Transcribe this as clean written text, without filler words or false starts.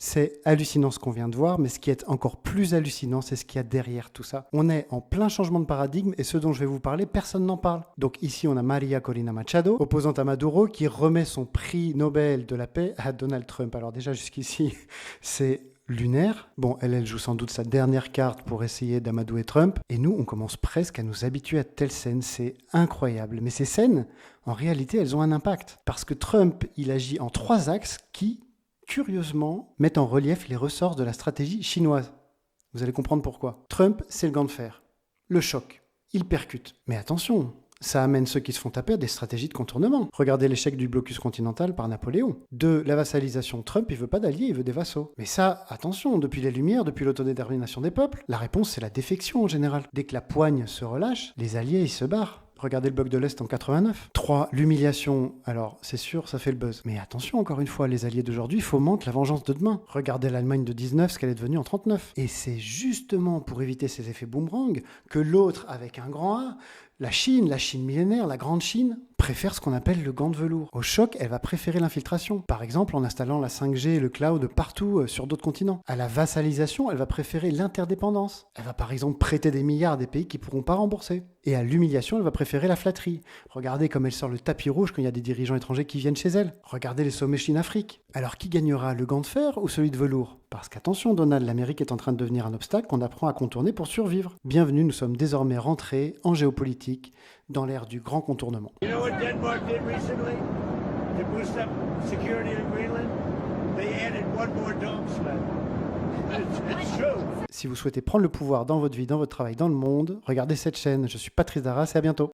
C'est hallucinant ce qu'on vient de voir, mais ce qui est encore plus hallucinant, c'est ce qu'il y a derrière tout ça. On est en plein changement de paradigme et ce dont je vais vous parler, personne n'en parle. Donc ici, on a Maria Corina Machado, opposante à Maduro, qui remet son prix Nobel de la paix à Donald Trump. Alors déjà, jusqu'ici, c'est lunaire. Bon, elle joue sans doute sa dernière carte pour essayer d'amadouer Trump. Et nous, on commence presque à nous habituer à de telles scènes. C'est incroyable. Mais ces scènes, en réalité, elles ont un impact. Parce que Trump, il agit en 3 axes qui, curieusement, mettent en relief les ressorts de la stratégie chinoise. Vous allez comprendre pourquoi. Trump, c'est le gant de fer. Le choc. Il percute. Mais attention, ça amène ceux qui se font taper à des stratégies de contournement. Regardez l'échec du blocus continental par Napoléon. De la vassalisation, Trump, il veut pas d'alliés, il veut des vassaux. Mais ça, attention, depuis les Lumières, depuis l'autodétermination des peuples, la réponse c'est la défection en général. Dès que la poigne se relâche, les alliés, ils se barrent. Regardez le bloc de l'Est en 89. 3. L'humiliation. Alors, c'est sûr, ça fait le buzz. Mais attention, encore une fois, les alliés d'aujourd'hui fomentent la vengeance de demain. Regardez l'Allemagne de 19, ce qu'elle est devenue en 39. Et c'est justement pour éviter ces effets boomerang que l'autre, avec un grand A, la Chine millénaire, la grande Chine, préfère ce qu'on appelle le gant de velours. Au choc, elle va préférer l'infiltration. Par exemple, en installant la 5G et le cloud partout sur d'autres continents. À la vassalisation, elle va préférer l'interdépendance. Elle va par exemple prêter des milliards à des pays qui ne pourront pas rembourser. Et à l'humiliation, elle va préférer la flatterie. Regardez comme elle sort le tapis rouge quand il y a des dirigeants étrangers qui viennent chez elle. Regardez les sommets Chine-Afrique. Alors qui gagnera, le gant de fer ou celui de velours? Parce qu'attention Donald, l'Amérique est en train de devenir un obstacle qu'on apprend à contourner pour survivre. Bienvenue, nous sommes désormais rentrés en géopolitique, dans l'ère du grand contournement. You know what Denmark did recently to boost up security in Greenland? They added one more dome sled. It's true. Si vous souhaitez prendre le pouvoir dans votre vie, dans votre travail, dans le monde, regardez cette chaîne. Je suis Patrice Darras et à bientôt.